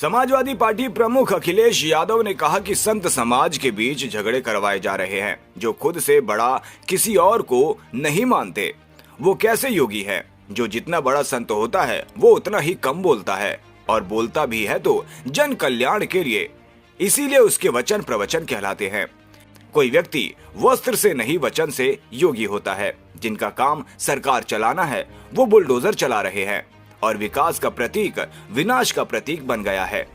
Samajwadi party प्रमुख अखिलेश यादव ने कहा कि संत समाज के बीच झगड़े करवाए जा रहे हैं। जो खुद से बड़ा किसी और को नहीं मानते वो कैसे योगी है। जो जितना बड़ा संत होता है वो उतना ही कम बोलता है, और बोलता भी है तो जन कल्याण के लिए, इसीलिए उसके वचन प्रवचन कहलाते हैं। कोई व्यक्ति वस्त्र से नहीं वचन से योगी होता है। जिनका काम सरकार चलाना है वो बुलडोजर चला रहे हैं और विकास का प्रतीक विनाश का प्रतीक बन गया है।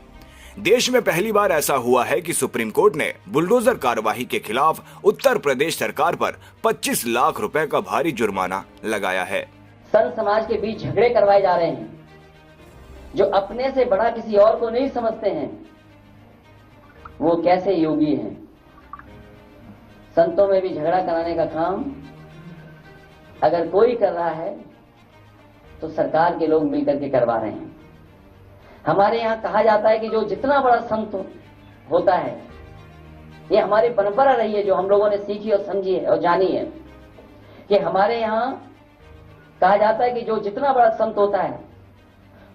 देश में पहली बार ऐसा हुआ है कि सुप्रीम कोर्ट ने बुलडोजर कार्यवाही के खिलाफ उत्तर प्रदेश सरकार पर 25 लाख रुपए का भारी जुर्माना लगाया है। संत समाज के बीच झगड़े करवाए जा रहे हैं। जो अपने से बड़ा किसी और को नहीं समझते हैं वो कैसे योगी हैं। संतों में भी झगड़ा कराने का काम अगर कोई कर रहा है तो सरकार के लोग मिलकर के करवा रहे हैं। हमारे यहाँ कहा जाता है कि जो जितना बड़ा संत होता है, ये हमारी परंपरा रही है जो हम लोगों ने सीखी और समझी है और जानी है कि हमारे यहाँ कहा जाता है कि जो जितना बड़ा संत होता है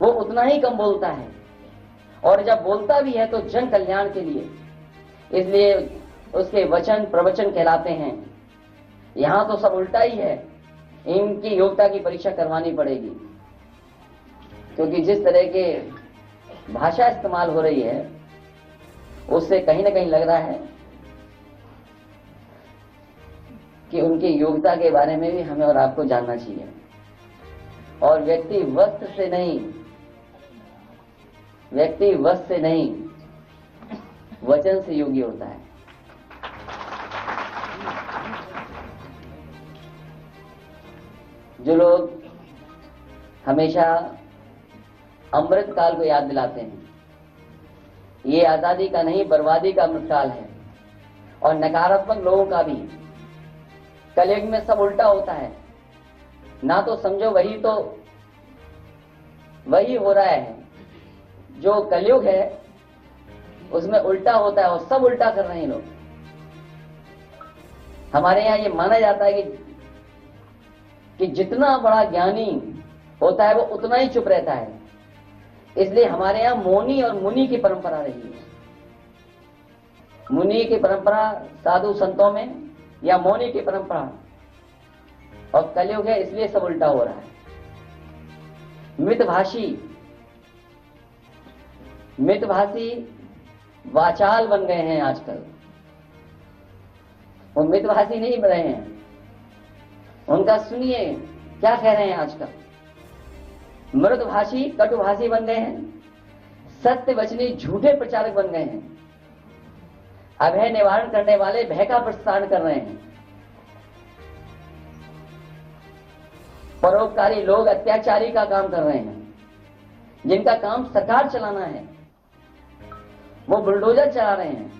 वो उतना ही कम बोलता है, और जब बोलता भी है तो जन कल्याण के लिए, इसलिए उसके वचन प्रवचन कहलाते हैं। यहाँ तो सब उल्टा ही है। इनकी योग्यता की परीक्षा करवानी पड़ेगी, क्योंकि जिस तरह के भाषा इस्तेमाल हो रही है उससे कहीं ना कहीं लग रहा है कि उनकी योग्यता के बारे में भी हमें और आपको जानना चाहिए। और व्यक्ति वस्त्र से नहीं वचन से योगी होता है। जो लोग हमेशा अमृत काल को याद दिलाते हैं, ये आजादी का नहीं बर्बादी का अमृत काल है। और नकारात्मक लोगों का भी कलयुग में सब उल्टा होता है। ना तो समझो वही हो रहा है। जो कलयुग है उसमें उल्टा होता है और सब उल्टा कर रहे हैं लोग। हमारे यहाँ ये माना जाता है कि जितना बड़ा ज्ञानी होता है वो उतना ही चुप रहता है। इसलिए हमारे यहाँ मौनी और मुनि की परंपरा रही है। मुनि की परंपरा साधु संतों में, या मौनी की परंपरा, और कलयुग है इसलिए सब उल्टा हो रहा है। मितभाषी वाचाल बन गए हैं आजकल। वो मितभाषी नहीं बन रहे हैं। उनका सुनिए क्या कह रहे हैं आजकल। मृदभाषी कटुभाषी बन गए हैं। सत्य वचनी झूठे प्रचारक बन गए हैं। अभय निवारण करने वाले भय का प्रसारण कर रहे हैं। परोपकारी लोग अत्याचारी का काम कर रहे हैं। जिनका काम सरकार चलाना है वो बुलडोजर चला रहे हैं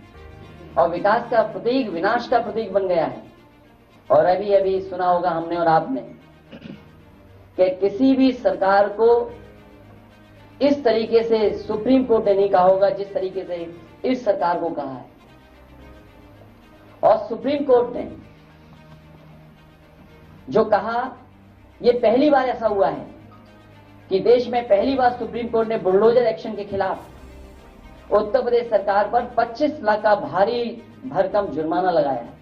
और विकास का प्रतीक विनाश का प्रतीक बन गया है। और अभी सुना होगा हमने और आपने कि किसी भी सरकार को इस तरीके से सुप्रीम कोर्ट ने नहीं कहा होगा जिस तरीके से इस सरकार को कहा है। और सुप्रीम कोर्ट ने जो कहा, ये पहली बार ऐसा हुआ है कि देश में पहली बार सुप्रीम कोर्ट ने बुलडोजर एक्शन के खिलाफ उत्तर प्रदेश सरकार पर 25 लाख का भारी भरकम जुर्माना लगाया है।